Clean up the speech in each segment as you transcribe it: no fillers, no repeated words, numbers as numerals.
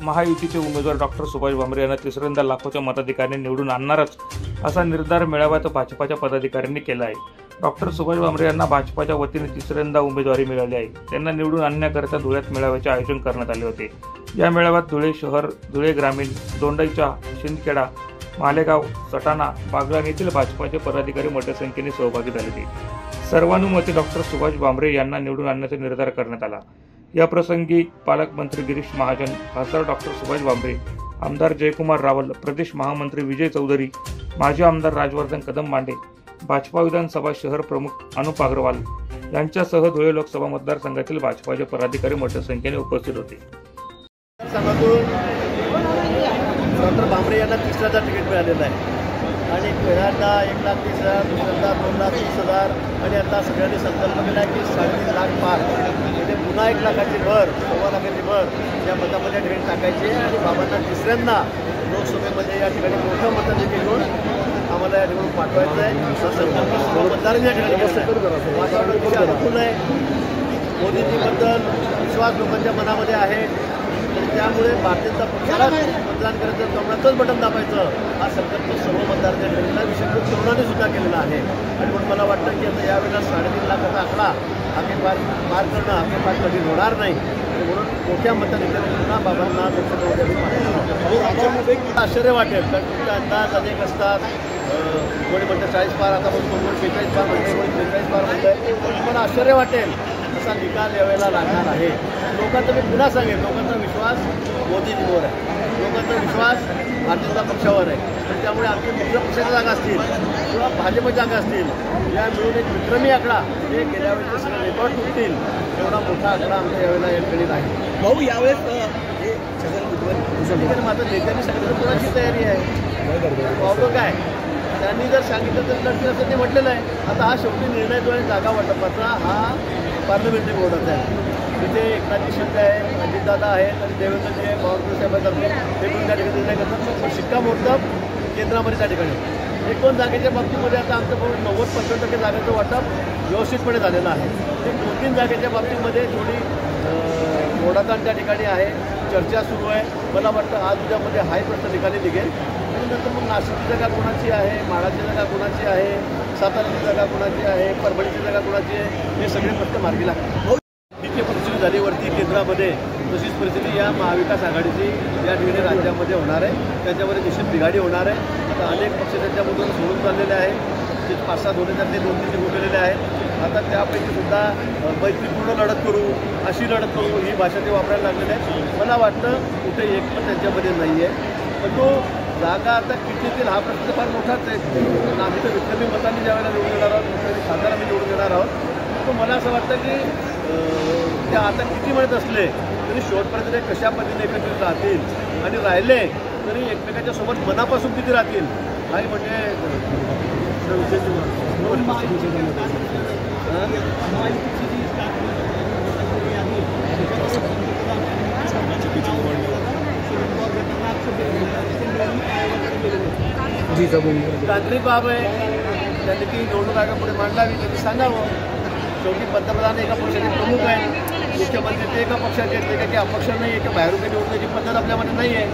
महायुतीचे उमेदवार डॉक्टर सुभाष भामरे यांना तिसऱ्यांदा लाखोच्या मताधिकाऱ्यांनी निवडून आणणारच असा निर्धार मेळाव्यात भाजपाच्या पदाधिकाऱ्यांनी केला आहे। डॉक्टर सुभाष भामरे यांना भाजपाच्या वतीने तिसऱ्यांदा उमेदवारी मिळाली आहे। त्यांना निवडून आणण्याकरिता धुळ्यात मेळाव्याचे आयोजन करण्यात आले होते। या मेळाव्यात धुळे शहर, धुळे ग्रामीण, दोंडाईचा, शिंदखेडा, मालेगाव, सटाणा, बागलाण येथील भाजपाचे पदाधिकारी मोठ्या संख्येने सहभागी झाले होते। सर्वानुमते डॉक्टर सुभाष भामरे यांना निवडून आणण्याचा निर्धार करण्यात आला। या प्रसंगी पालकमंत्री गिरीश महाजन, खासदार डॉक्टर सुभाष भामरे, आमदार जयकुमार रावल, प्रदेश महामंत्री विजय चौधरी, माजी आमदार राजवर्धन कदम मांडे, भाजपा विधानसभा शहर प्रमुख अनुप अग्रवाल यांच्यासह धुळे लोकसभा मतदारसंघातील भाजपाचे पदाधिकारी मोठ्या संख्येने उपस्थित होते। डॉक्टर भामरे यांना तिसऱ्यांदा तिकीट मिळालेलं आहे आणि पहिल्यांदा 1,30,000, दुसऱ्यांदा 2,30,000 आणि आता सगळ्यांनी संकल्प केला आहे की 3.5 लाख पार म्हणजे पुन्हा 1 लाखाची भर, 1.25 लाखाची भर या मतामध्ये ठिकाणी टाकायची आणि बाबांना तिसऱ्यांदा लोकसभेमध्ये या ठिकाणी मोठं मताधिक्य घेऊन आम्हाला या ठिकाणी पाठवायचं आहे। संकल्प मतदार या ठिकाणी वातावरण अनुकूल आहे। मोदींजीबद्दल विश्वास लोकांच्या मनामध्ये आहे आणि त्यामुळे भारतीय जनता पक्षाला मतदान करायचं, जमण्यातच बटन दाबायचं हा संकल्प सर्व मतदारांच्या ठिकाणी विशेषतः तरुणांनी सुद्धा केलेला आहे। आणि म्हणून मला वाटतं की आता यावेळेला 3.5 लाखाचा आकडा पार करणं आखेपार कधी होणार नाही आणि म्हणून मोठ्या मताधिक्याने पुन्हा बाबांना लोकसभेमध्ये आश्चर्य वाटेल। कारण तुमचे अंदाज अनेक असतात, कोणी म्हणतं 40 पार, आता म्हणतो कोणी 45 पार म्हणते, कोणी 43 पार म्हणतंय, पण तुम्हाला आश्चर्य वाटेल असा निकाल यावेळेला लागणार आहे। लोकांचा मी पुन्हा सांगेन, लोकांचा विश्वास मोदीजींवर आहे, लोकांचा विश्वास भारतीय जनता पक्षावर आहे आणि त्यामुळे आमच्या मित्र पक्षाच्या जागा असतील किंवा भाजपच्या जागा असतील या मिळून एक विक्रमी आकडा जे गेल्या वेळेचे सगळे रेकॉर्ड तुटतील एवढा मोठा आकडा आमच्या यावेळेला या ठिकाणी आहे। भाऊ यावेळेस मात्र नेत्यांनी सांगितलं कोणाची तयारी आहे, भाऊ काय त्यांनी जर सांगितलं तर लढतील असं ते म्हटलेलं आहे। आता हा शेवटी निर्णय जो आहे जागा वाटपाचा हा पार्लमेंटरी बोर्डाचा आहे। तिथे एकनाथजी शिंदे आहे, अजितदादा आहेत आणि देवेंद्रजी आहे, पवार साहेबांतर्फे ते पण त्या ठिकाणी निर्णय करतात। पण शिक्कामोर्तब केंद्रामध्ये त्या ठिकाणी 1-2 जागेच्या बाबतीमध्ये आता आमचं 90-95% जागेचं वाटप व्यवस्थितपणे झालेलं आहे। 2-3 जागेच्या बाबतीमध्ये थोडी मोडाताण त्या ठिकाणी आहे, चर्चा सुरू आहे। मला वाटतं आज उद्यामध्ये हाय प्रश्न ठिकाणी निघेल आणि नंतर मग नाशिकची जागा कोणाची आहे, माढाची जागा कोणाची आहे, साताराची जागा कोणाची आहे, परभणीची जागा कोणाची आहे, हे सगळे प्रश्न मार्गी लागतात। तिथे परिस्थिती झाली वरती केंद्रामध्ये, तशीच परिस्थिती या महाविकास आघाडीची या ठिकाणी राज्यामध्ये होणार आहे। त्याच्यामध्ये निश्चित बिघाडी होणार आहे। आता अनेक पक्ष त्याच्यामधून सोडून चाललेले आहेत, ते 5-6 होण्यासाठी 2-3 उठलेले आहेत। आता त्यापैकी सुद्धा मैत्रीपूर्ण लढत करू, अशी लढत करू ही भाषा ते वापरायला लागलेले आहेत। मला वाटतं कुठे एक पण त्यांच्यामध्ये नाही आहे, पण तो जागा आता किती येतील हा प्रश्न फार मोठाच आहे। आम्ही तर विक्रमी मतांनी ज्यावेळेला निवडून येणार आहोत, विक्रमी खासदार आम्ही निवडून येणार आहोत, तो मला असं वाटतं की त्या आता किती म्हणत असले तरी शेवटपर्यंत ते कशा पद्धतीने एकत्रित राहतील आणि राहिले तरी एकमेकाच्या सोबत मनापासून किती राहतील हाही म्हणजे तांत्रिक बाब आहे। त्यांनी ती निवडणूक आयोगापुढे मांडावी, त्यांनी सांगावं। शेवटी पंतप्रधान एका पक्षाचे प्रमुख आहे, मुख्यमंत्री ते एका पक्षाचे आहेत, ते काही अपक्ष नाही आहे, की बाहेरून निवडण्याची पद्धत आपल्यामध्ये नाही आहे।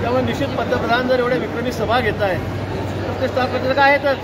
त्यामुळे निश्चित पंतप्रधान जर एवढ्या विक्रमी सभा घेत आहे तर ते स्टार प्रचारक आहेतच।